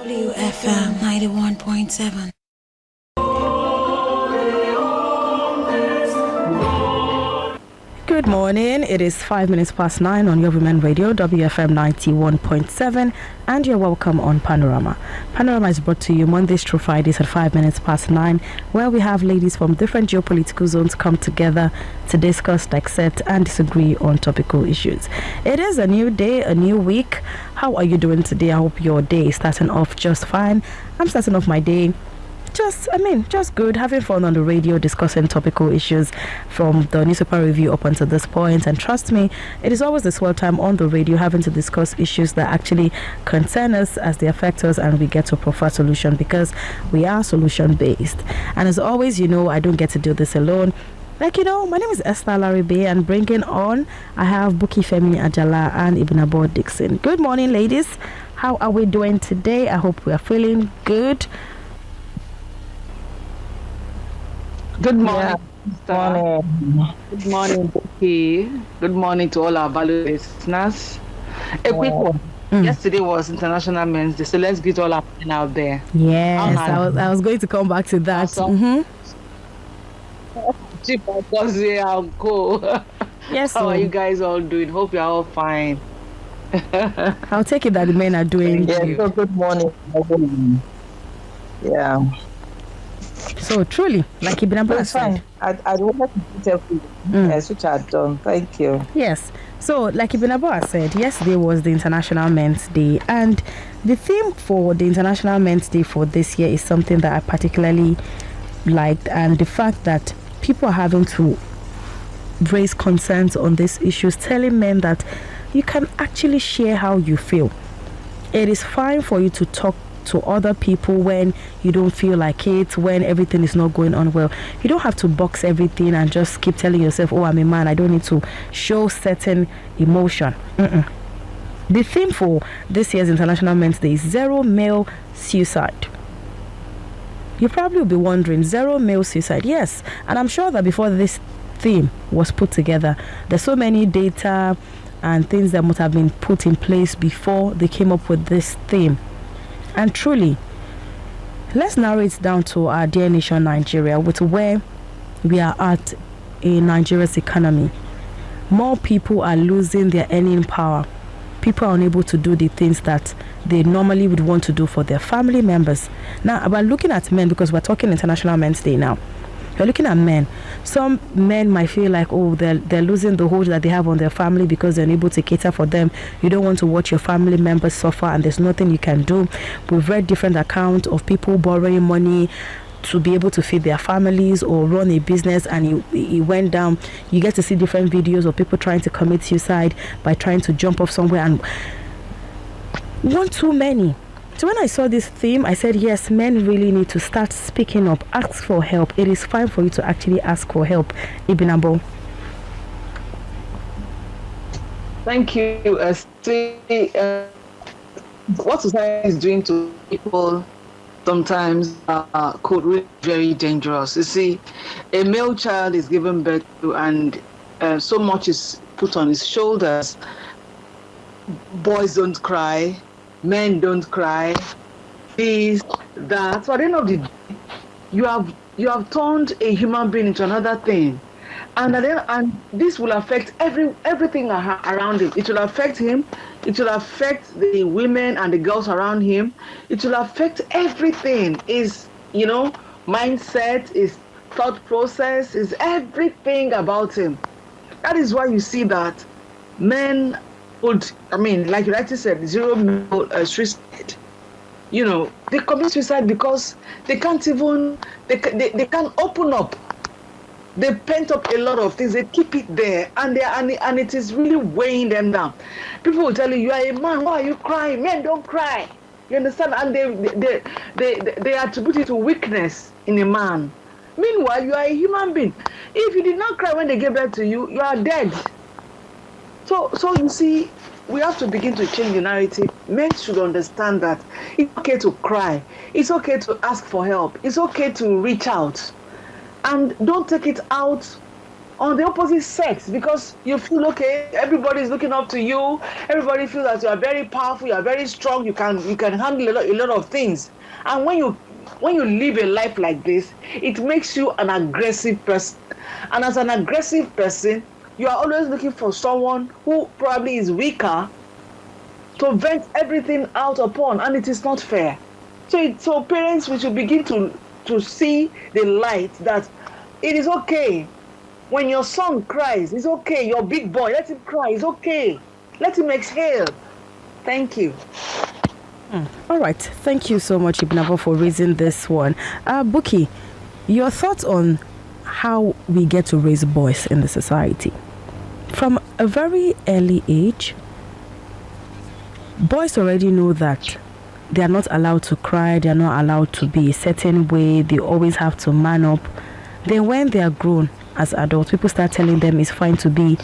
WFM 91.7. Good morning. It is 5 minutes past 9 on your Women Radio, WFM 91.7, and you're welcome on Panorama. Panorama is brought to you Mondays through Fridays at 5 minutes past 9, where we have ladies from different geopolitical zones come together to discuss, dissect, and disagree on topical issues. It is a new day, a new week. How are you doing today? I hope your day is starting off just fine. I'm starting off my day just good, having fun on the radio, discussing topical issues from the newspaper review up until this point. And trust me, it is always a swell time on the radio, having to discuss issues that actually concern us as they affect us, and we get to prefer solution because we are solution based. And as always, I don't get to do this alone. My name is Esther Laribe, and bringing on, I have Buki Femi Ajala and Ibnabo Dixon. Good morning, ladies. How are we doing today? I hope we are feeling good. Good morning. Good morning, Buki. Good morning to all our valued listeners. A quick one. Yesterday was International Men's Day, so let's get all our men out there. Yes, I was going to come back to that. Awesome. I'll go. Yes. How are you guys all doing? Hope you're all fine. I'll take it that the men are doing. Yeah, so good morning. Yeah. So truly, like Ibnabo said, I wanted to tell you, yes, which I've done. Thank you. Yes. So, like Ibnabo said, yesterday was the International Men's Day, and the theme for the International Men's Day for this year is something that I particularly liked, and the fact that people are having to raise concerns on these issues, telling men that you can actually share how you feel. It is fine for you to talk to other people when you don't feel like it, when everything is not going on well. You don't have to box everything and just keep telling yourself, oh, I'm a man, I don't need to show certain emotion. The theme for this year's International Men's Day is Zero Male Suicide. You probably will be wondering, zero male suicide. Yes, and I'm sure that before this theme was put together, there's so many data and things that must have been put in place before they came up with this theme. And truly, let's narrow it down to our dear nation Nigeria, with where we are at in Nigeria's economy. More people are losing their earning power. People are unable to do the things that they normally would want to do for their family members. Now, we're looking at men because we're talking International Men's Day now. We're looking at men. Some men might feel like, oh, they're losing the hold that they have on their family because they're unable to cater for them. You don't want to watch your family members suffer, and there's nothing you can do. We've read different accounts of people borrowing money to be able to feed their families or run a business, and it went down. You get to see different videos of people trying to commit suicide by trying to jump off somewhere, and one too many. So when I saw this theme, I said, yes, men really need to start speaking up, ask for help. It is fine for you to actually ask for help. Ibnabo. Thank you. What society is doing to people sometimes could be very dangerous. You see, a male child is given birth to, and so much is put on his shoulders. Boys don't cry. Men don't cry, this, that. So at the end of the day, you have turned a human being into another thing, and this will affect everything around him. It will affect him. It will affect the women and the girls around him. It will affect everything. His mindset, his thought process, is everything about him. That is why you see that men would, like you rightly said, zero male suicide. They commit suicide because they can't even, they can't open up. They pent up a lot of things. They keep it there, and it is really weighing them down. People will tell you are a man. Why are you crying? Men don't cry. You understand? And they attribute it to weakness in a man. Meanwhile, you are a human being. If you did not cry when they gave birth to you, you are dead. So you see, we have to begin to change the narrative. Men should understand that it's okay to cry. It's okay to ask for help. It's okay to reach out. And don't take it out on the opposite sex, because you feel okay, everybody is looking up to you, everybody feels that you are very powerful, you are very strong, you can handle a lot of things. And when you live a life like this, it makes you an aggressive person. And as an aggressive person, you are always looking for someone who probably is weaker to vent everything out upon, and it is not fair. So parents, we should begin to see the light that it is okay. When your son cries, it's okay. Your big boy, let him cry, it's okay. Let him exhale. Thank you. All right. Thank you so much, Ibnabo, for raising this one. Buki, your thoughts on how we get to raise boys in the society. From a very early age, boys already know that they are not allowed to cry, they are not allowed to be a certain way, they always have to man up. Then when they are grown as adults, people start telling them it's fine to be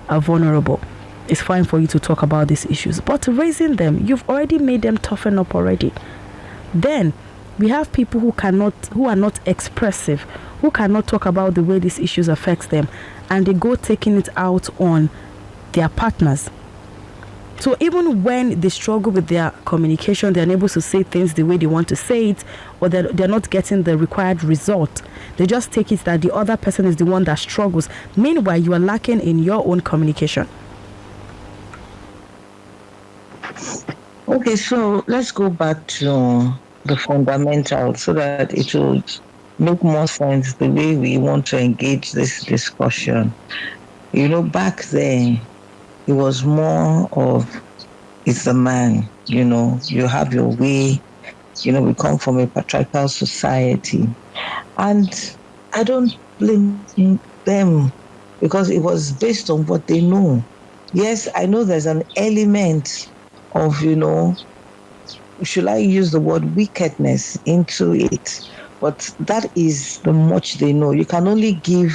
vulnerable. It's fine for you to talk about these issues. But raising them, you've already made them toughen up already. Then we have people who are not expressive, who cannot talk about the way these issues affects them, and they go taking it out on their partners. So even when they struggle with their communication, they're unable to say things the way they want to say it, or they're not getting the required result. They just take it that the other person is the one that struggles. Meanwhile, you are lacking in your own communication. Okay, so let's go back to the fundamentals so that it will make more sense the way we want to engage this discussion. Back then, it was more of, it's the man, you have your way, we come from a patriarchal society. And I don't blame them because it was based on what they know. Yes, I know there's an element of, should I use the word wickedness into it? But that is the much they know. You can only give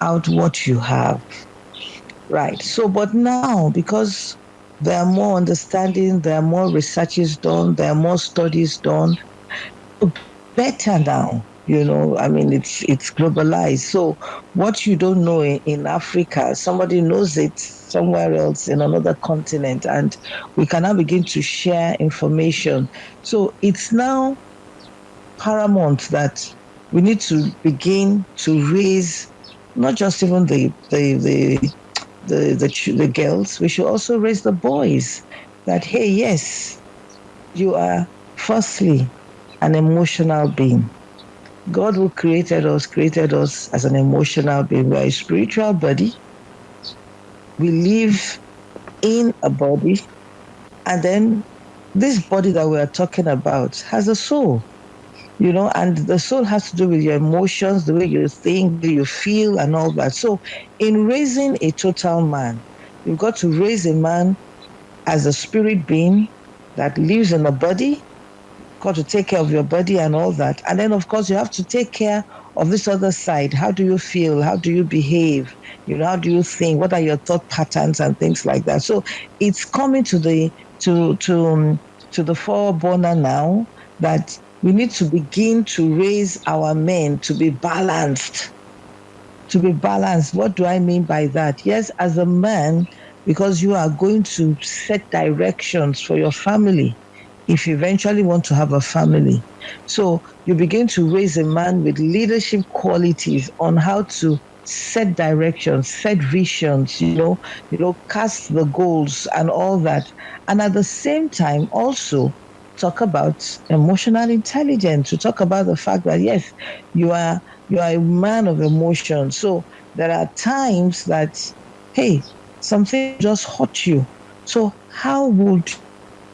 out what you have. Right. So, but now, because there are more understanding, there are more researches done, there are more studies done, better now, it's globalized. So what you don't know in Africa, somebody knows it somewhere else in another continent, and we can now begin to share information. So it's now paramount that we need to begin to raise not just even the girls, we should also raise the boys that, hey, yes, you are firstly an emotional being. God who created us as an emotional being. We are a spiritual body. We live in a body. And then this body that we are talking about has a soul. And the soul has to do with your emotions, the way you think, the way you feel, and all that. So in raising a total man, you've got to raise a man as a spirit being that lives in a body, got to take care of your body and all that. And then, of course, you have to take care of this other side. How do you feel? How do you behave? How do you think? What are your thought patterns and things like that? So it's coming to the foreburner now that we need to begin to raise our men to be balanced. To be balanced. What do I mean by that? Yes, as a man, because you are going to set directions for your family if you eventually want to have a family. So you begin to raise a man with leadership qualities on how to set directions, set visions, cast the goals and all that. And at the same time, also talk about emotional intelligence, to talk about the fact that, yes, you are a man of emotion. So there are times that, hey, something just hurt you. So how would you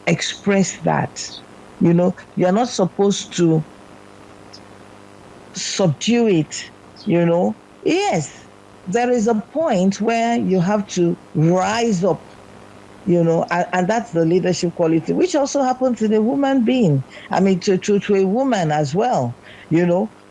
express that? You're not supposed to subdue it, Yes, there is a point where you have to rise up, and that's the leadership quality, which also happens in a woman being. I mean, to a woman as well.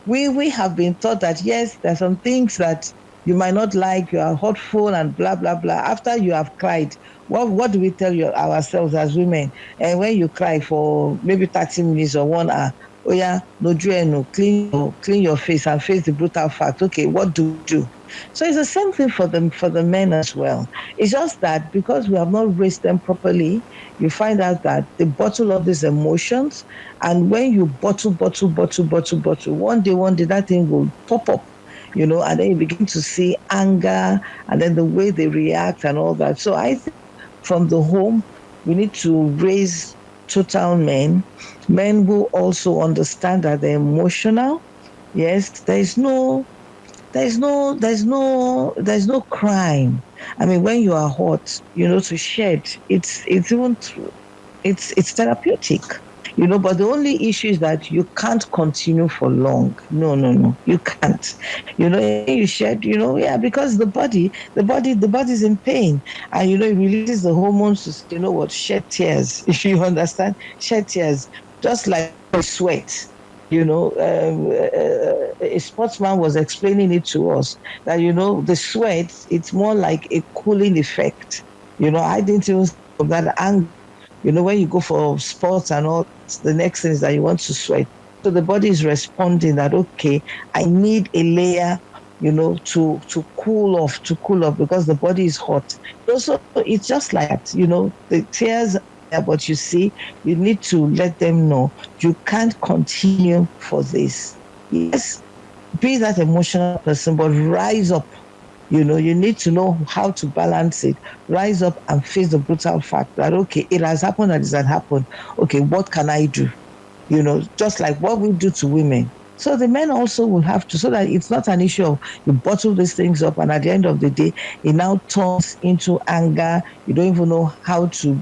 We have been taught that, yes, there's some things that you might not like, you are hurtful and blah, blah, blah. After you have cried, what do we tell ourselves as women? And when you cry for maybe 30 minutes or 1 hour, oh yeah, no, clean your face and face the brutal fact. Okay, what do you do? So it's the same thing for the men as well. It's just that because we have not raised them properly, you find out that they bottle up these emotions, and when you bottle, one day that thing will pop up, and then you begin to see anger, and then the way they react and all that. So I think from the home, we need to raise total men who also understand that they're emotional. Yes, there's no crime. I mean, when you are hot, to shed, it's therapeutic. But the only issue is that you can't continue for long. No, you can't. You shed, yeah, because the body's in pain, and it releases the hormones to, shed tears. If you understand, shed tears, just like sweat. A sportsman was explaining it to us that, the sweat, it's more like a cooling effect. I didn't even of that anger. When you go for sports and all, the next thing is that you want to sweat. So the body is responding that, okay, I need a layer, to cool off, because the body is hot. Also, it's just like that, the tears, but you see, you need to let them know you can't continue for this. Yes, be that emotional person, but rise up. You need to know how to balance it. Rise up and face the brutal fact that, okay, it has happened and it has happened. Okay, what can I do? Just like what we do to women. So the men also will have to, so that it's not an issue of you bottle these things up, and at the end of the day, it now turns into anger. You don't even know how to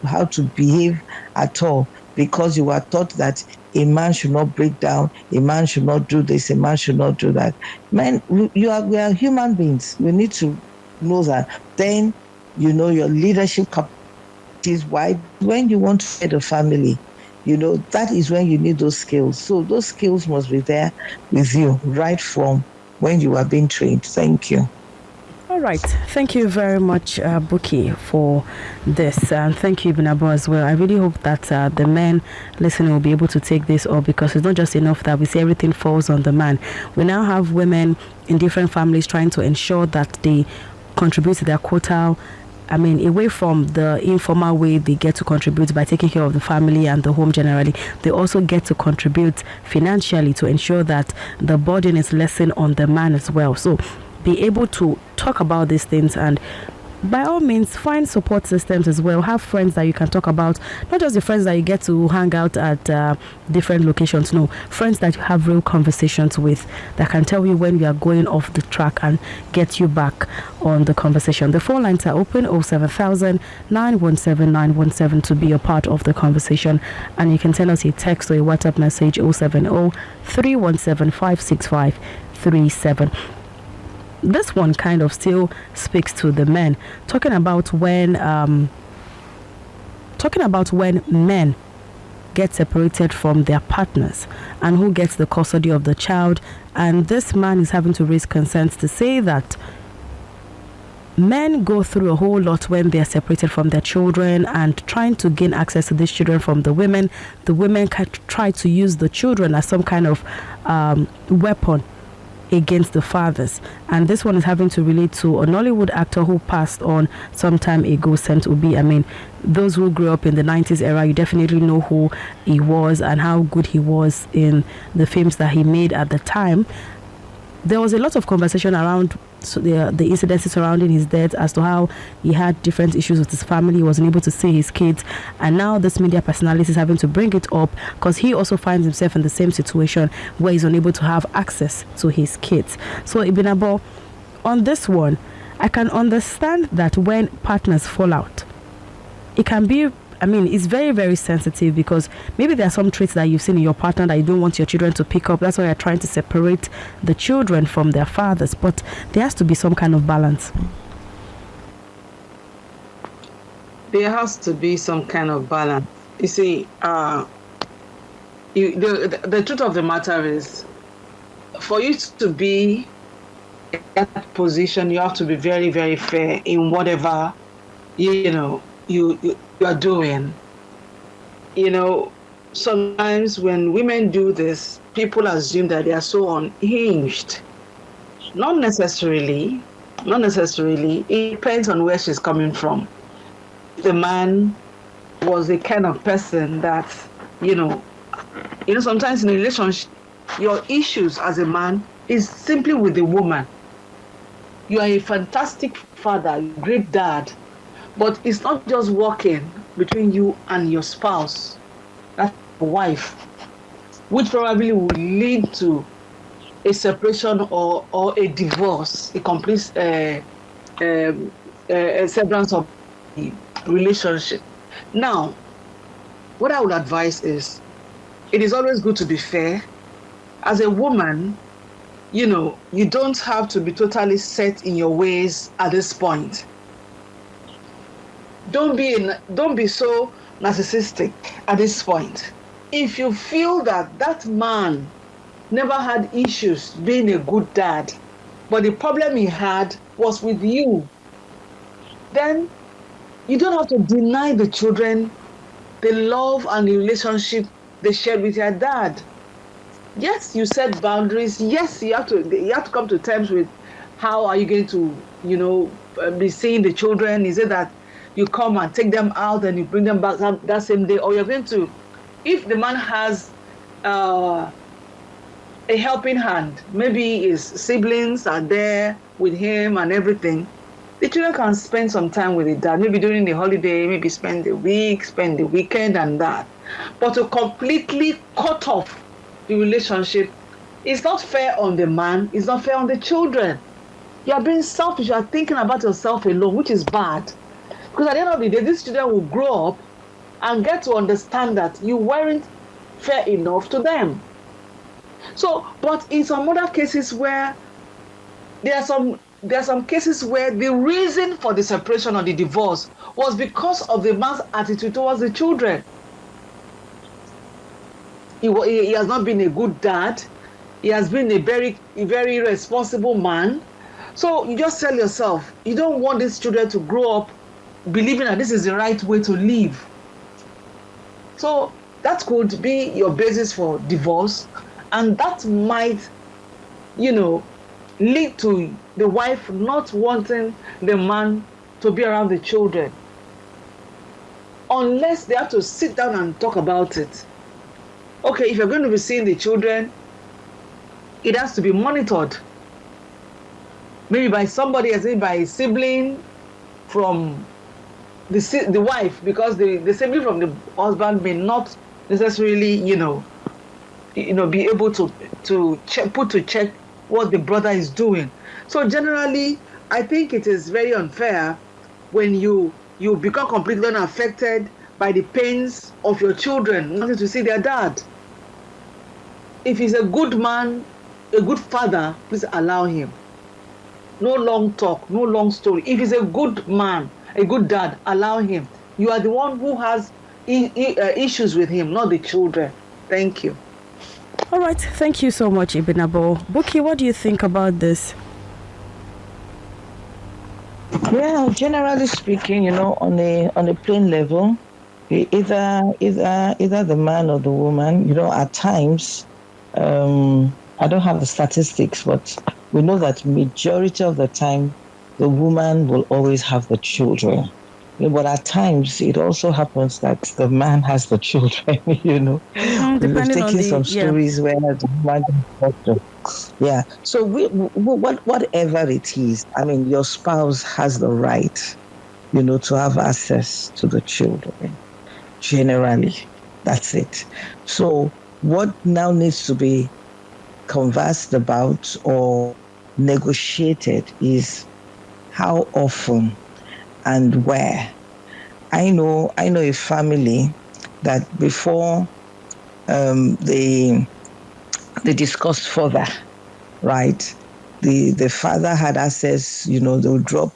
behave at all, because you are taught that a man should not break down, a man should not do this, a man should not do that. Men, we are human beings. We need to know that. Then, your leadership capabilities, why, when you want to head a family, that is when you need those skills. So those skills must be there with you right from when you are being trained. Thank you. All right. Thank you very much, Buki, for this. And thank you, Binabo, as well. I really hope that the men listening will be able to take this up, because it's not just enough that we say everything falls on the man. We now have women in different families trying to ensure that they contribute to their quota. I mean, away from the informal way they get to contribute by taking care of the family and the home generally, they also get to contribute financially to ensure that the burden is lessened on the man as well. So be able to talk about these things, and by all means find support systems as well. Have friends that you can talk about, not just the friends that you get to hang out at different locations. No, friends that you have real conversations with, that can tell you when you are going off the track and get you back on the conversation. The phone lines are open: 07000 917 917 to be a part of the conversation, and you can send us a text or a WhatsApp message: 070 317 56537. This one kind of still speaks to the men, talking about when men get separated from their partners and who gets the custody of the child. And this man is having to raise concerns to say that men go through a whole lot when they are separated from their children and trying to gain access to these children from the women. The women can try to use the children as some kind of weapon against the fathers. And this one is having to relate to a Nollywood actor who passed on some time ago, Saint Obi. I mean, those who grew up in the 90s era, you definitely know who he was and how good he was in the films that he made at the time. There was a lot of conversation around the incidences surrounding his death, as to how he had different issues with his family, he wasn't able to see his kids, and now this media personality is having to bring it up because he also finds himself in the same situation where he's unable to have access to his kids. So Ibinabo, on this one, I can understand that when partners fall out, it can be, I mean, it's very, very sensitive, because maybe there are some traits that you've seen in your partner that you don't want your children to pick up. That's why you're trying to separate the children from their fathers. But there has to be some kind of balance. There has to be some kind of balance. You see, the truth of the matter is, for you to be in that position, you have to be very, very fair in whatever, you are doing. Sometimes when women do this, people assume that they are so unhinged. Not necessarily. Not necessarily. It depends on where she's coming from. The man was the kind of person that, sometimes in a relationship, your issues as a man is simply with the woman. You are a fantastic father, great dad, but it's not just working between you and your spouse, that's your wife, which probably will lead to a separation or a divorce, a complete severance of the relationship. Now, what I would advise is, it is always good to be fair. As a woman, you don't have to be totally set in your ways at this point. Don't be so narcissistic at this point. If you feel that man never had issues being a good dad, but the problem he had was with you, then you don't have to deny the children the love and the relationship they shared with your dad. Yes, you set boundaries. Yes, you have to come to terms with how are you going to, be seeing the children. Is it that you come and take them out and you bring them back that same day, or you're going to, if the man has a helping hand, maybe his siblings are there with him and everything, the children can spend some time with the dad, maybe during the holiday, maybe spend the week, spend the weekend and that. But to completely cut off the relationship, it's not fair on the man, it's not fair on the children. You are being selfish, you are thinking about yourself alone, which is bad. Because at the end of the day, these children will grow up and get to understand that you weren't fair enough to them. So, but in some other cases where there are some cases where the reason for the separation or the divorce was because of the man's attitude towards the children. He has not been a good dad. He has been a very responsible man. So you just tell yourself, you don't want these children to grow up believing that this is the right way to live. So that could be your basis for divorce, and that might, lead to the wife not wanting the man to be around the children, unless they have to sit down and talk about it. Okay, if you're going to be seeing the children, it has to be monitored. Maybe by somebody, as in by a sibling from the wife, because the sibling from the husband may not necessarily, be able to check what the brother is doing. So generally, I think it is very unfair when you become completely unaffected by the pains of your children wanting to see their dad. If he's a good man, a good father, please allow him. No long talk, no long story. If he's a good man, a good dad, allow him. You are the one who has issues with him, not the children. Thank you. All right, thank you so much, Ibinabo. Buki, what do you think about this? Yeah, generally speaking, on a plain level, either the man or the woman, at times, I don't have the statistics, but we know that majority of the time, the woman will always have the children. But at times, it also happens that the man has the children, We've taken some stories where the man yeah. So whatever it is, your spouse has the right, to have access to the children. Generally, that's it. So what now needs to be conversed about or negotiated is how often and where. I know a family that before they discussed further, right? The father had access, they'll drop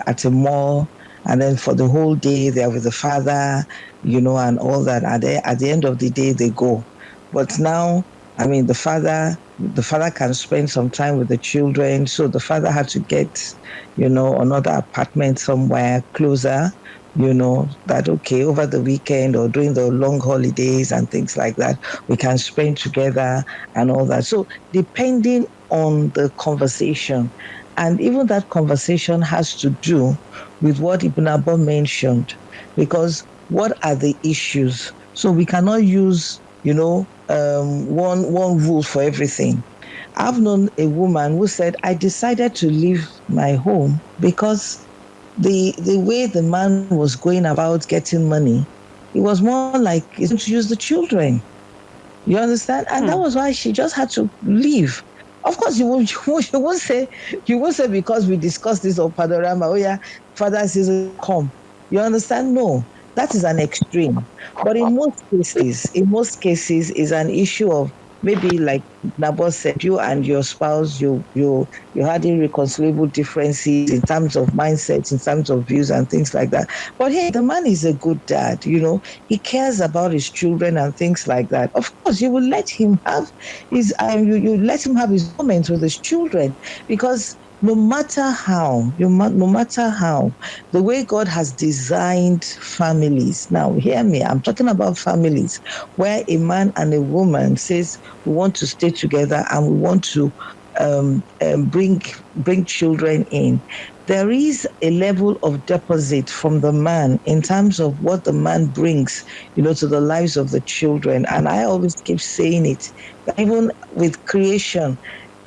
at a mall, and then for the whole day they're with the father, and all that. At the end of the day, they go. But now, the father can spend some time with the children, so the father had to get, another apartment somewhere closer, that okay, over the weekend or during the long holidays and things like that, we can spend together and all that. So depending on the conversation And even that conversation has to do with what Ibn Abba mentioned, because what are the issues? So we cannot use, one rule for everything. I've known a woman who said, I decided to leave my home because the way the man was going about getting money, it was more like it's going to use the children. You understand? And that was why she just had to leave. Of course, you won't say because we discussed this on Panorama, oh yeah, father says come. You understand? No, that is an extreme. But in most cases, is an issue of maybe like Nabo said, you and your spouse, you had irreconcilable differences in terms of mindsets, in terms of views and things like that. But hey, the man is a good dad, he cares about his children and things like that. Of course, you will let him have you let him have his moments with his children, because no matter how, the way God has designed families. Now, hear me, I'm talking about families where a man and a woman says, we want to stay together and we want to bring children in. There is a level of deposit from the man in terms of what the man brings, to the lives of the children. And I always keep saying it, even with creation,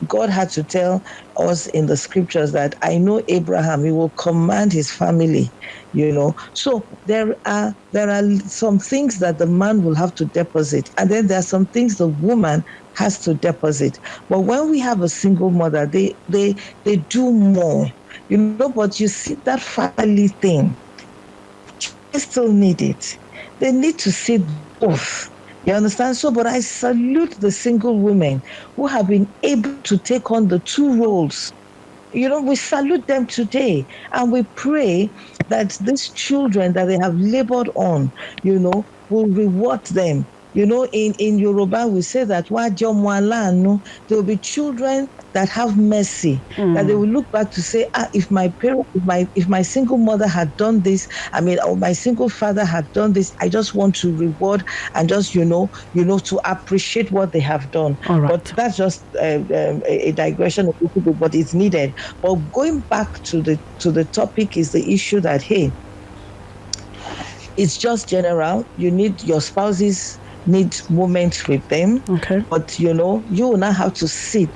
God had to tell us in the scriptures that I know Abraham, he will command his family, So there are some things that the man will have to deposit, and then there are some things the woman has to deposit. But when we have a single mother, they do more, but you see that family thing, they still need it. They need to see both. You understand? So, but I salute the single women who have been able to take on the two roles. We salute them today, and we pray that these children that they have labored on, will reward them. In Yoruba, we say that there will be children that have mercy, that they will look back to say, if my single mother had done this, or my single father had done this, I just want to reward and just, to appreciate what they have done. Right. But that's just a digression a little bit, but it's needed. But going back to the topic is the issue that, hey, it's just general. You need your spouses need moments with them. Okay. But you will now have to sit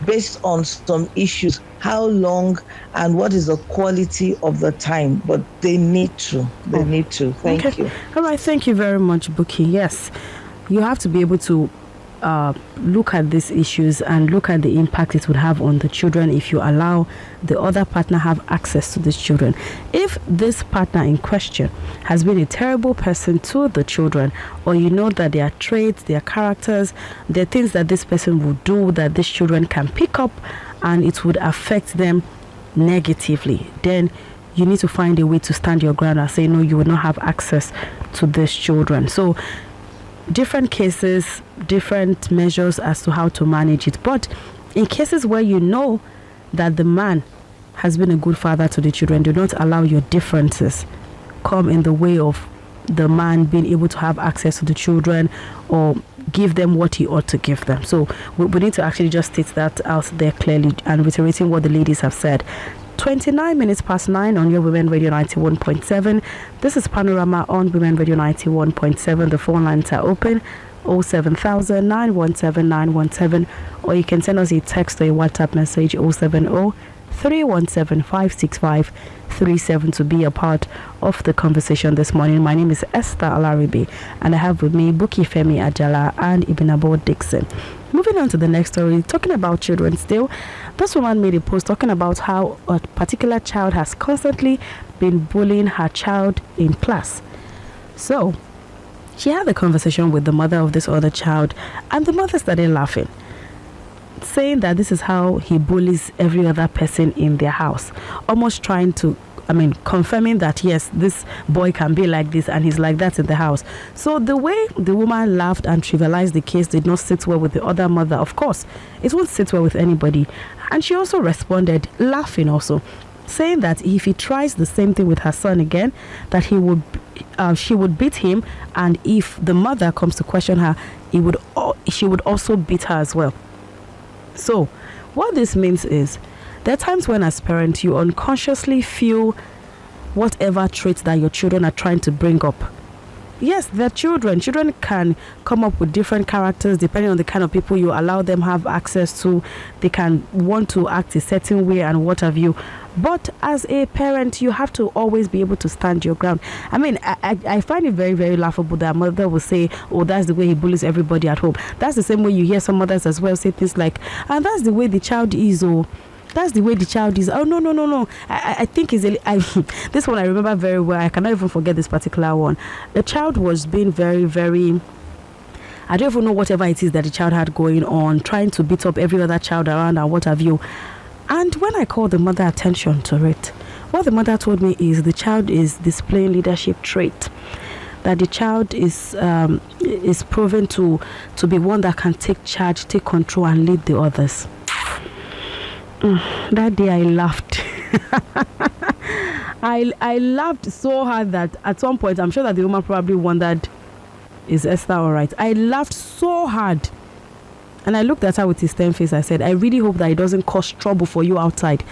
based on some issues, how long and what is the quality of the time. But they need to. Thank you. All right, thank you very much, Buki. Yes, you have to be able to look at these issues and look at the impact it would have on the children if you allow the other partner have access to these children. If this partner in question has been a terrible person to the children, or that their traits, their characters, the things that this person will do that these children can pick up and it would affect them negatively, then you need to find a way to stand your ground and say, no, you will not have access to these children. So different cases, different measures as to how to manage it. But in cases where that the man has been a good father to the children, do not allow your differences come in the way of the man being able to have access to the children or give them what he ought to give them. So we need to actually just state that out there clearly and reiterating what the ladies have said. 29 minutes past 9 on your Women Radio 91.7. This is Panorama on Women Radio 91.7. The phone lines are open, 07000 917 917, or you can send us a text or a WhatsApp message, 070 317 565 37 to be a part of the conversation this morning. My name is Esther Alaribe, and I have with me Buki Femi Ajala and Ibinabo Dixon. Moving on to the next story, talking about children still. This woman made a post talking about how a particular child has constantly been bullying her child in class. So she had a conversation with the mother of this other child, and the mother started laughing, saying that this is how he bullies every other person in their house, almost trying to, confirming that yes, this boy can be like this and he's like that in the house. So the way the woman laughed and trivialized the case did not sit well with the other mother. Of course, it won't sit well with anybody. And she also responded, laughing also, saying that if he tries the same thing with her son again, that she would beat him, and if the mother comes to question her, she would also beat her as well. So what this means is There are times when as parents you unconsciously feel whatever traits that your children are trying to bring up. Yes, they're children. Children can come up with different characters depending on the kind of people you allow them have access to. They can want to act a certain way and what have you. But as a parent, you have to always be able to stand your ground. I mean, I find it very, very laughable that a mother will say, oh, that's the way he bullies everybody at home. That's the same way you hear some mothers as well say things like, and that's the way the child is, or that's the way the child is. Oh, no. I think this one I remember very well. I cannot even forget this particular one. The child was being very, very, I don't even know whatever it is that the child had going on, trying to beat up every other child around and what have you. And when I called the mother attention to it, what the mother told me is the child is displaying leadership trait. That the child is proven to be one that can take charge, take control, and lead the others. That day I laughed. I laughed so hard that at some point I'm sure that the woman probably wondered, is Esther all right? I laughed so hard. And I looked at her with his stern face. I said, I really hope that it doesn't cause trouble for you outside,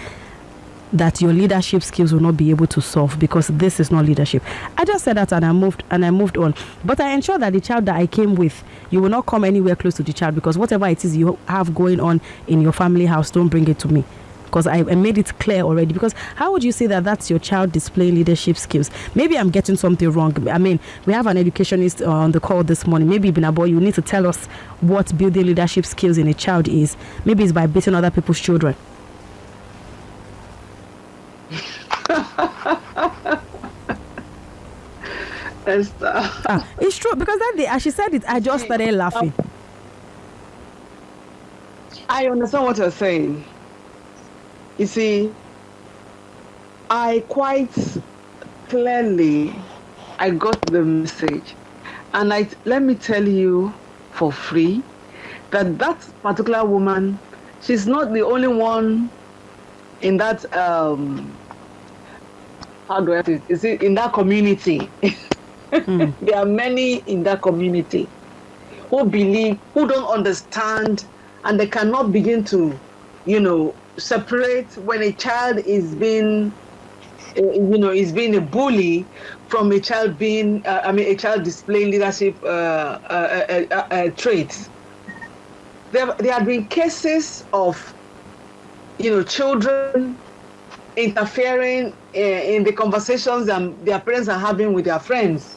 that your leadership skills will not be able to solve, because this is not leadership. I just said that and I moved on. But I ensured that the child that I came with, you will not come anywhere close to the child, because whatever it is you have going on in your family house, don't bring it to me. Because I made it clear already. Because how would you say that that's your child displaying leadership skills? Maybe I'm getting something wrong. I mean, we have an educationist on the call this morning. Maybe Binabo, you need to tell us what building leadership skills in a child is. Maybe it's by beating other people's children. It's true, because that day as she said it, I just started laughing. I understand what you're saying. You see, I quite clearly I got the message, and let me tell you for free that particular woman, she's not the only one in that how do I say it? Is it in that community? There are many in that community who believe, who don't understand, and they cannot begin to, separate when a child is being, is being a bully from a child being, a child displaying leadership traits. There have been cases of, children interfering in the conversations that their parents are having with their friends.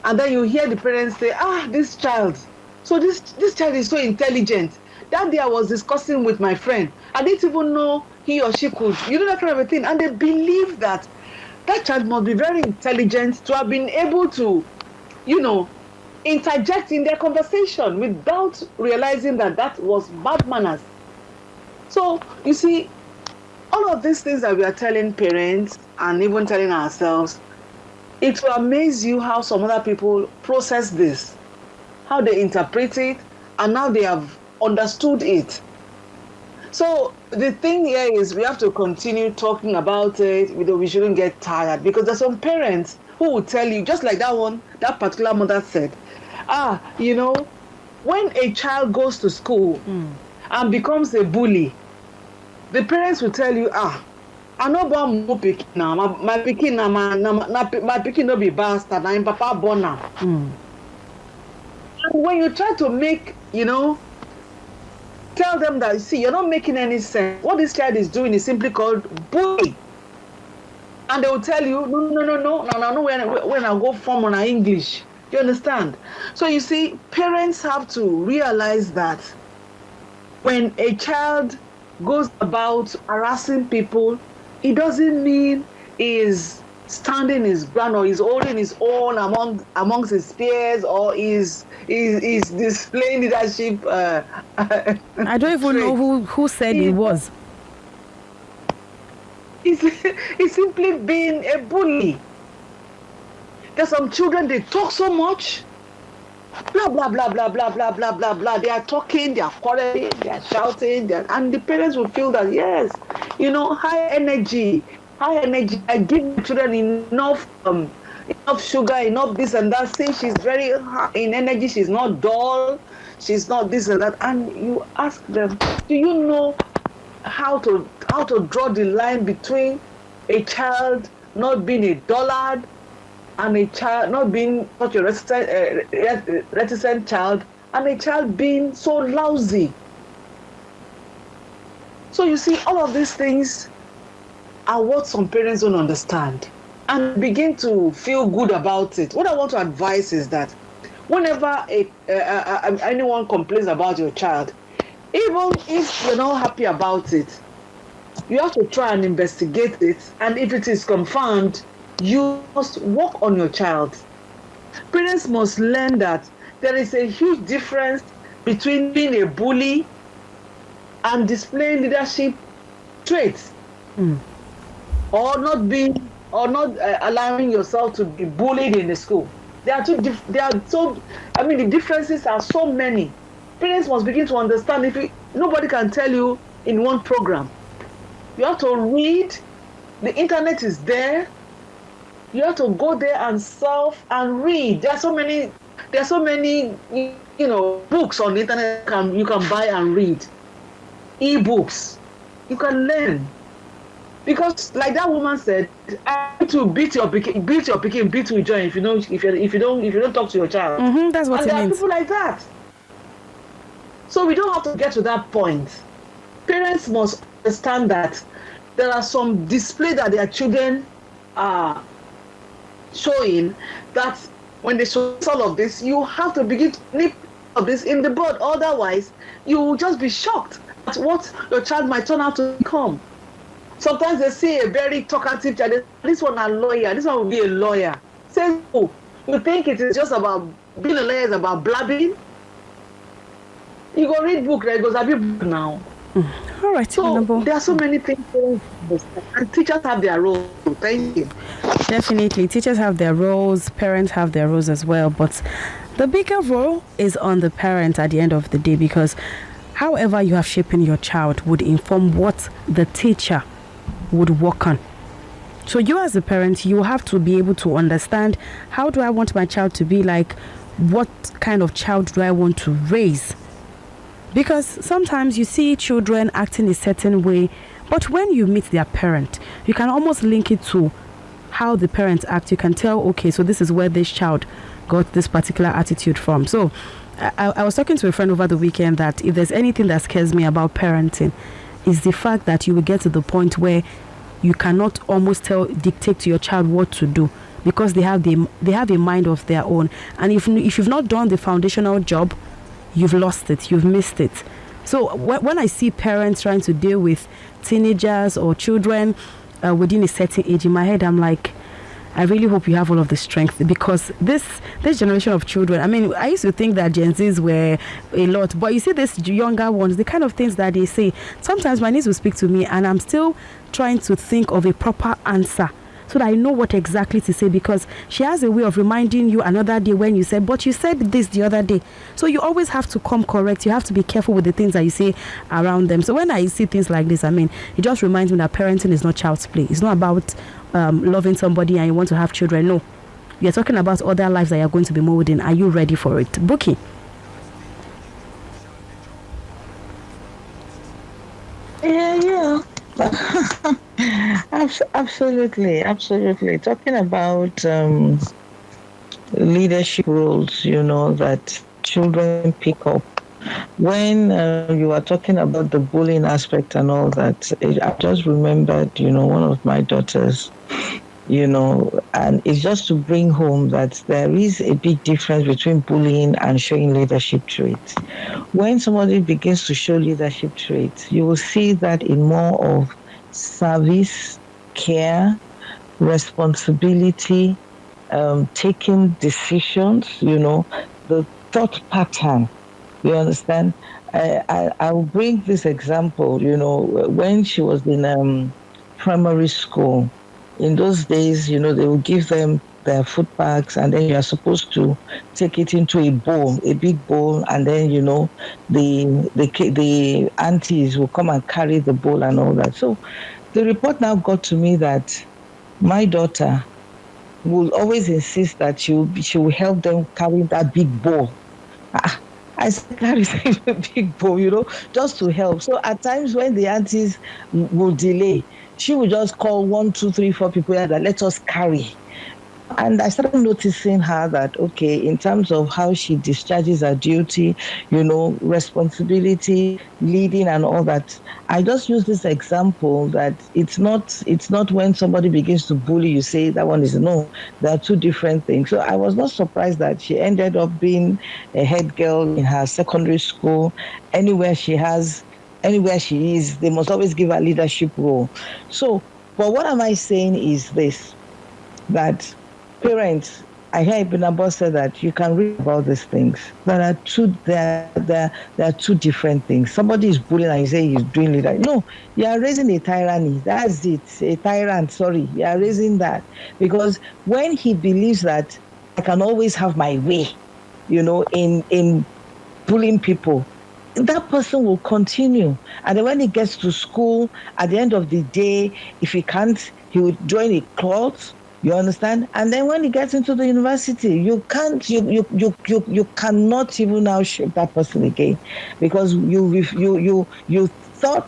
And then you hear the parents say, this child, so this child is so intelligent. That day I was discussing with my friend. I didn't even know he or she could, that kind of a thing. And they believe that child must be very intelligent to have been able to, interject in their conversation without realizing that was bad manners. So, you see, all of these things that we are telling parents and even telling ourselves, it will amaze you how some other people process this, how they interpret it, and now they have understood it. So the thing here is we have to continue talking about it. We shouldn't get tired, because there's some parents who will tell you, just like that particular mother said, when a child goes to school and becomes a bully, the parents will tell you, I know born my pikin now. My pikin na my pikin no be bastard. Na him papa born now. And when you try to make, tell them that, see, you're not making any sense. What this child is doing is simply called bullying. And they will tell you, no. When I go form on English, you understand? So you see, parents have to realize that when a child goes about harassing people, it doesn't mean he is standing his ground or is holding his own amongst his peers or is displaying leadership. I don't even know who said he was. He's simply being a bully. There's some children, they talk so much. Blah, blah, blah, blah, blah, blah, blah, blah, blah. They are talking, they are quarreling, they are shouting, and the parents will feel that, yes, high energy. I give the children enough sugar, enough this and that. Say she's very high in energy, she's not dull, she's not this and that. And you ask them, do you know how to draw the line between a child not being a dullard and a child not being such a reticent child, and a child being so lousy. So you see, all of these things are what some parents don't understand and begin to feel good about it. What I want to advise is that whenever anyone complains about your child, even if you're not happy about it, you have to try and investigate it, and if it is confirmed, you must work on your child. Parents must learn that there is a huge difference between being a bully and displaying leadership traits, or not allowing yourself to be bullied in the school. The differences are so many. Parents must begin to understand. Nobody can tell you in one program. You have to read. The internet is there. You have to go there and surf and read. There are so many books on the internet you can buy and read. E-books. You can learn. Because like that woman said, I need to beat your picking, beat with joy if you don't talk to your child. Mm-hmm, that's what it means. There are people like that. So we don't have to get to that point. Parents must understand that there are some display that their children are showing, that when they show all of this, you have to begin to nip of this in the bud. Otherwise, you will just be shocked at what your child might turn out to become. Sometimes they see a very talkative child. This one a lawyer. This one will be a lawyer. Say, oh, you think it is just about being a lawyer is about blabbing? You go read book, right? Because I read book now. All right. So there are so many things, and teachers have their role. Thank you. Definitely, teachers have their roles, parents have their roles as well. But the bigger role is on the parent at the end of the day, because however you have shaping your child would inform what the teacher would work on. So you as a parent, you have to be able to understand, how do I want my child to be like? What kind of child do I want to raise? Because sometimes you see children acting a certain way, but when you meet their parent, you can almost link it to how the parents act. You can tell, okay, so this is where this child got this particular attitude from. So I was talking to a friend over the weekend that if there's anything that scares me about parenting, is the fact that you will get to the point where you cannot almost dictate to your child what to do, because they have a mind of their own. And if you've not done the foundational job, you've lost it, you've missed it. So when I see parents trying to deal with teenagers or children within a certain age, in my head I'm like, I really hope you have all of the strength, because this generation of children, I mean, I used to think that Gen Zs were a lot, but you see these younger ones, the kind of things that they say, sometimes my niece will speak to me and I'm still trying to think of a proper answer so that I know what exactly to say, because she has a way of reminding you another day when you said, but you said this the other day. So you always have to come correct. You have to be careful with the things that you say around them. So when I see things like this, I mean, it just reminds me that parenting is not child's play. It's not about loving somebody and you want to have children. No, you're talking about other lives that you're going to be molding. Are you ready for it? Bookie. Yeah. Absolutely. Talking about leadership roles, that children pick up. When you were talking about the bullying aspect and all that, I just remembered, one of my daughters, and it's just to bring home that there is a big difference between bullying and showing leadership traits. When somebody begins to show leadership traits, you will see that in more of service, care, responsibility, taking decisions, the thought pattern. You understand? I'll bring this example, when she was in primary school. In those days, they will give them their food bags, and then you are supposed to take it into a bowl, a big bowl, and then, the aunties will come and carry the bowl and all that. So the report now got to me that my daughter will always insist that she will help them carry that big bowl. I said, carry a big bowl, just to help. So at times when the aunties will delay, she would just call 1, 2, 3, 4 people that let us carry. And I started noticing her that, okay, in terms of how she discharges her duty, responsibility, leading and all that. I just use this example that it's not when somebody begins to bully you, say that one is no. There are two different things. So I was not surprised that she ended up being a head girl in her secondary school. Anywhere she is, they must always give her leadership role. So, but what am I saying is this, that parents, I hear Ibn Abbas say that you can read about these things. There are two different things. Somebody is bullying and you say he's doing it. No, you are raising a tyranny. That's it. A tyrant, sorry. You are raising that. Because when he believes that I can always have my way, in bullying people, that person will continue. And then when he gets to school, at the end of the day, if he can't, he will join a cult. You understand? And then when he gets into the university, you cannot even now shape that person again, because you thought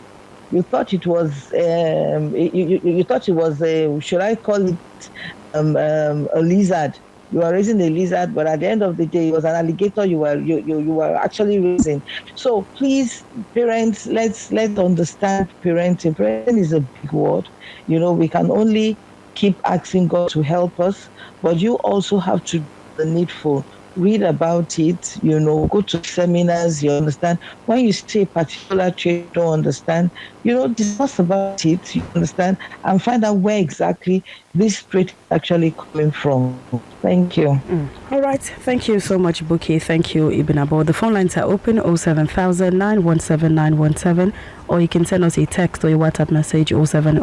it was you thought it was should I call it a lizard. You are raising a lizard, but at the end of the day, it was an alligator you were actually raising. So please, parents, let's understand parenting. Parenting is a big word. We can only keep asking God to help us, but you also have to do the needful. Read about it, go to seminars, you understand. When you see a particular trait you don't understand, discuss about it, you understand, and find out where exactly this trait is actually coming from. Thank you. All right. Thank you so much, Buki. Thank you, Ibn Abo. The phone lines are open 07000 917 917, or you can send us a text or a WhatsApp message 070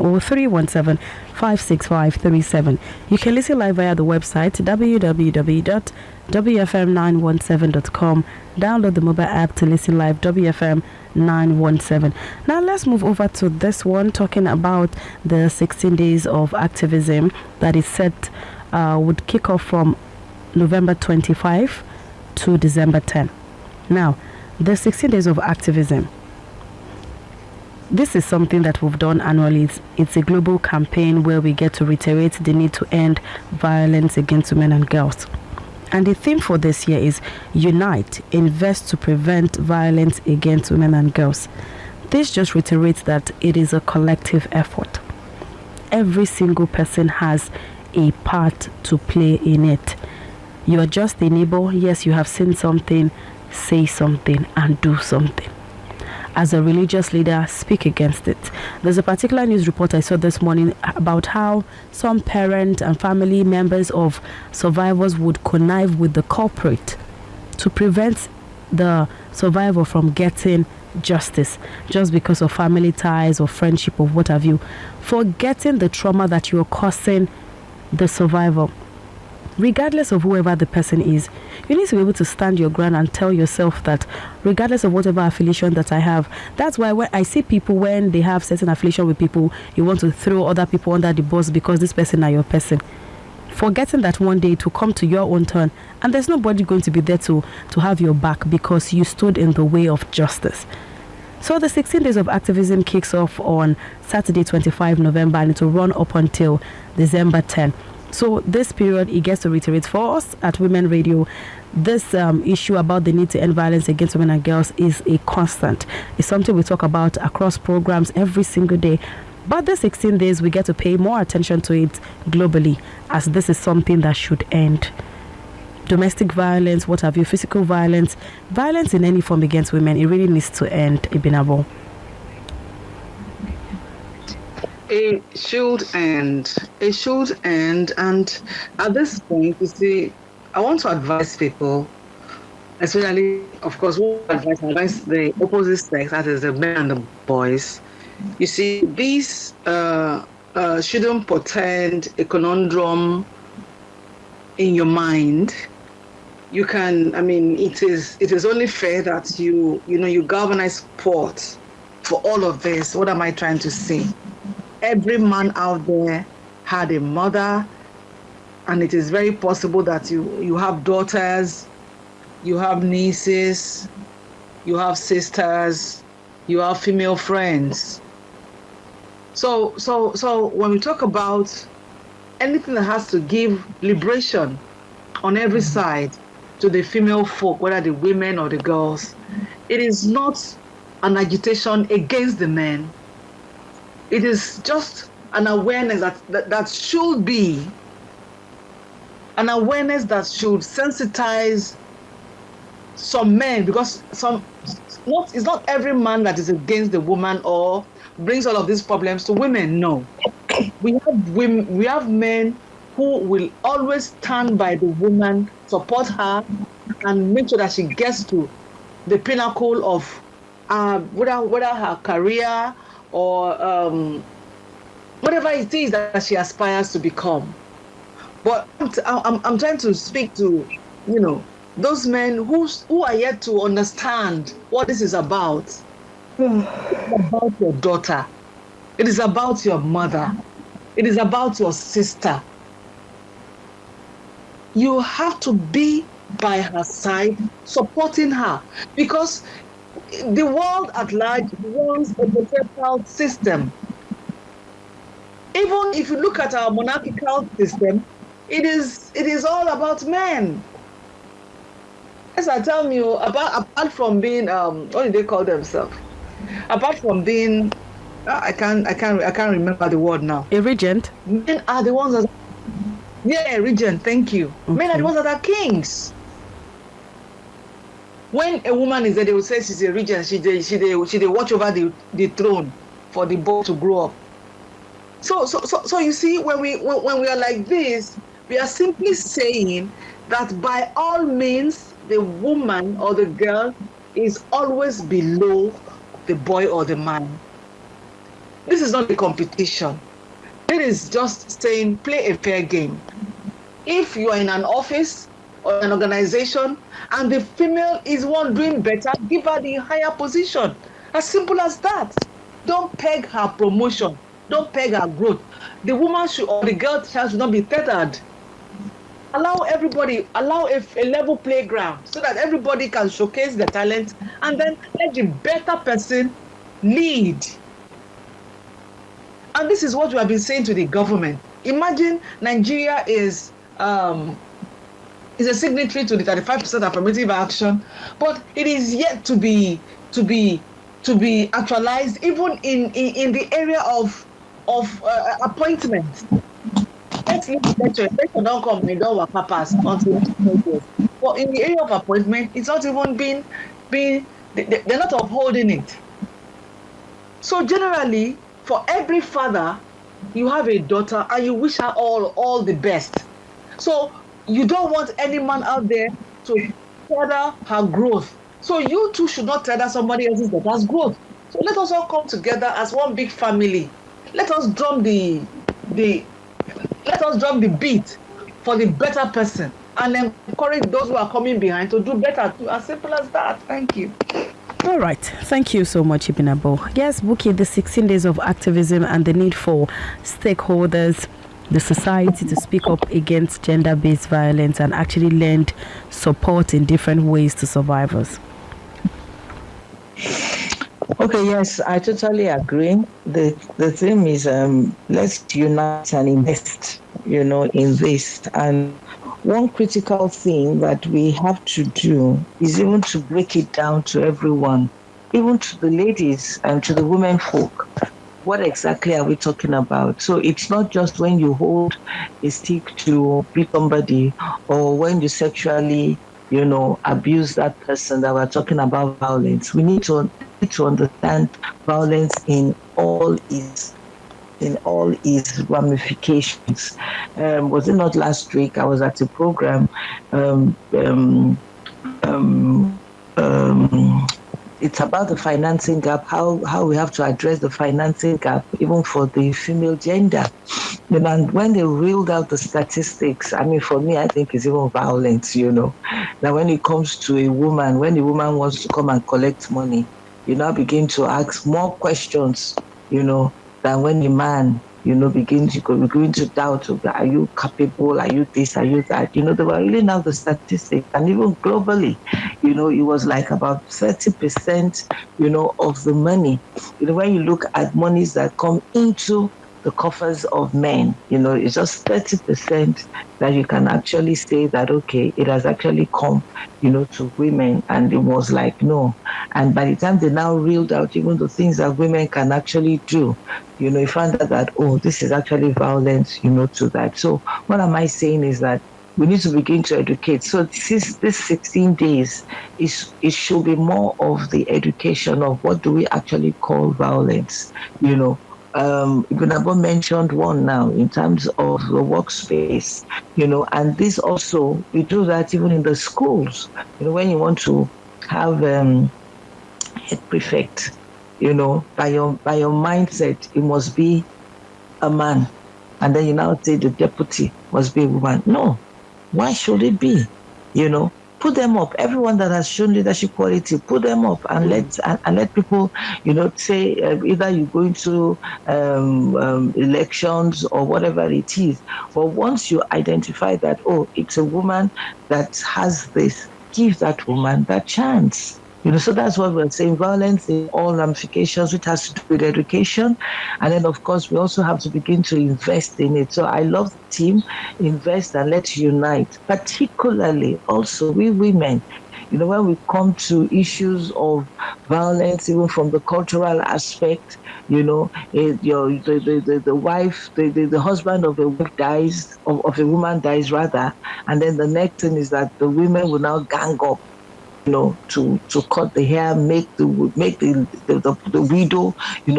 56537. You can listen live via the website www.wfm917.com. Download the mobile app to listen live, WFM 917. Now let's move over to this one, talking about the 16 days of activism that is set would kick off from November 25 to December 10. Now, the 16 days of activism, this is something that we've done annually. It's a global campaign where we get to reiterate the need to end violence against women and girls. And the theme for this year is Unite, Invest to Prevent Violence Against Women and Girls. This just reiterates that it is a collective effort. Every single person has a part to play in it. You are just a neighbor. Yes, you have seen something, say something and do something. As a religious leader, speak against it. There's a particular news report I saw this morning about how some parents and family members of survivors would connive with the culprit to prevent the survivor from getting justice, just because of family ties or friendship or what have you, forgetting the trauma that you're causing the survivor. Regardless of whoever the person is, you need to be able to stand your ground and tell yourself that regardless of whatever affiliation that I have. That's why when I see people, when they have certain affiliation with people, you want to throw other people under the bus because this person are your person, forgetting that one day it will come to your own turn and there's nobody going to be there to have your back because you stood in the way of justice. So the 16 days of activism kicks off on Saturday 25 November and it will run up until December 10. So this period, it gets to reiterate for us at Women Radio. This issue about the need to end violence against women and girls is a constant. It's something we talk about across programs every single day. But the 16 days, we get to pay more attention to it globally, as this is something that should end. Domestic violence, what have you, physical violence, violence in any form against women, it really needs to end, Ibn Abo. It should end. It should end. And at this point, you see, I want to advise people, especially, of course, advise the opposite sex, that is the men and the boys. You see, these shouldn't portend a conundrum in your mind. You can, it is only fair that you galvanize support for all of this. What am I trying to say? Every man out there had a mother, and it is very possible that you have daughters you have nieces, you have sisters, you have female friends. So when we talk about anything that has to give liberation on every side to the female folk, whether the women or the girls, it is not an agitation against the men. It is just an awareness that should be an awareness that should sensitize some men, because it's not every man that is against the woman or brings all of these problems to women. No, we have men who will always stand by the woman, support her, and make sure that she gets to the pinnacle of whether her career or whatever it is that she aspires to become. But I'm trying to speak to, those men who are yet to understand what this is about. It's about your daughter. It is about your mother. It is about your sister. You have to be by her side, supporting her, because the world at large wants a patriarchal system. Even if you look at our monarchical system, it is all about men. As I tell you, apart from being what do they call themselves? Apart from being, I can't remember the word now. A regent. Men are the ones that, regent. Thank you. Okay. Men are the ones that are kings. When a woman is there, they will say she's a regent. She they watch over the throne for the boy to grow up. So you see, when we are like this, we are simply saying that by all means, the woman or the girl is always below the boy or the man. This is not a competition. It is just saying play a fair game. If you are in an office or an organization and the female is one doing better, give her the higher position. As simple as that. Don't peg her promotion. Don't peg her growth. The woman or the girl child should not be tethered. Allow everybody, allow a level playground so that everybody can showcase their talent, and then let the better person lead. And this is what we have been saying to the government. Imagine Nigeria is a signatory to the 35% affirmative action, but it is yet to be actualized, even in the area of appointments. Let's leave the election don't come, they don't work pass until but in the area of appointment, it's not even they're not upholding it. So generally, for every father, you have a daughter and you wish her all the best. So you don't want any man out there to tether her growth. So you too should not tether somebody else's daughter's growth. So let us all come together as one big family. Let us drum the beat for the better person and encourage those who are coming behind to do better too. As simple as that. Thank you. All right. Thank you so much, Ibinabo. Yes, Buki, the 16 days of activism and the need for stakeholders, the society to speak up against gender-based violence and actually lend support in different ways to survivors. Okay, yes, I totally agree. The thing is, let's unite and invest, in this. And one critical thing that we have to do is even to break it down to everyone, even to the ladies and to the women folk. What exactly are we talking about? So it's not just when you hold a stick to beat somebody or when you sexually, abuse that person that we're talking about violence. We need to understand violence in all its ramifications. Was it not last week I was at a program? It's about the financing gap, how we have to address the financing gap, even for the female gender. And when they reeled out the statistics, for me, I think it's even violence, Now, when it comes to a woman, when the woman wants to come and collect money, you now begin to ask more questions, than when a man begin to doubt, okay, are you capable? Are you this? Are you that? They were really now the statistics, and even globally, it was like about 30%, of the money. When you look at monies that come into the coffers of men, it's just 30% that you can actually say that, okay, it has actually come, to women. And it was like, no. And by the time they now reeled out even the things that women can actually do, you find out that, oh, this is actually violence, to that. So what am I saying is that we need to begin to educate. So this 16 days, it should be more of the education of what do we actually call violence, Ibn mentioned one now in terms of the workspace, and this also, we do that even in the schools, when you want to have head prefect, by your mindset, it must be a man. And then you now say the deputy must be a woman. No. Why should it be? Put them up. Everyone that has shown leadership quality, put them up and let people, say either you're going to elections or whatever it is. But once you identify that, oh, it's a woman that has this, give that woman that chance. So that's what we're saying, violence in all ramifications, which has to do with education. And then, of course, we also have to begin to invest in it. So I love the team, invest and let's unite, particularly also we women. When we come to issues of violence, even from the cultural aspect, the wife, the husband of a wife dies, of a woman dies rather. And then the next thing is that the women will now gang up, to cut the hair, make the widow,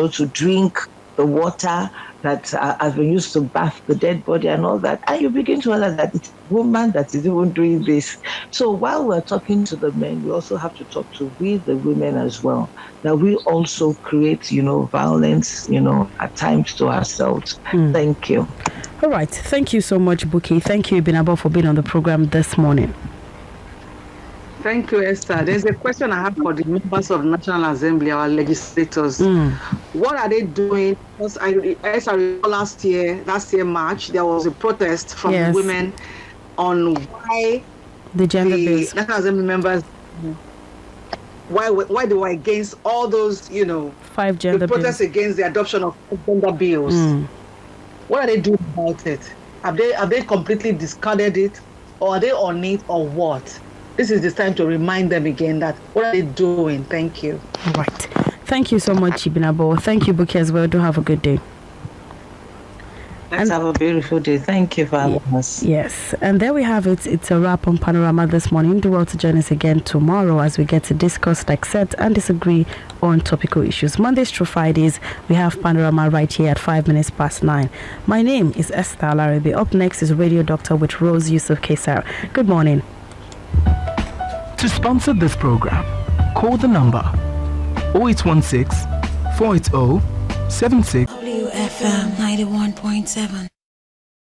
to drink the water that has been used to bath the dead body and all that. And you begin to realize that it's a woman that is even doing this. So while we're talking to the men, we also have to talk to the women as well, that we also create, violence, at times to ourselves. Thank you. All right. Thank you so much, Buki. Thank you, Ibn, for being on the program this morning. Thank you, Esther. There's a question I have for the members of the National Assembly, our legislators. What are they doing? Because I recall last year March, there was a protest from the women on why the gender-based National Assembly members, why they were against all those, 5 gender the protests bills against the adoption of gender bills. What are they doing about it? Have they completely discarded it, or are they on it, or what? This is the time to remind them again that what are they doing? Thank you. All right. Thank you so much, Ibinabo. Thank you, Buki, as well. Do have a good day. Let's have a beautiful day. Thank you for having us. Yes. And there we have it. It's a wrap on Panorama this morning. Do well to join us again tomorrow as we get to discuss, accept, and disagree on topical issues. Mondays through Fridays, we have Panorama right here at 9:05. My name is Esther Alarabi. Up next is Radio Doctor with Rose Yusuf Kesar. Good morning. To sponsor this program, call the number 0816 480 76. WFM 91.7.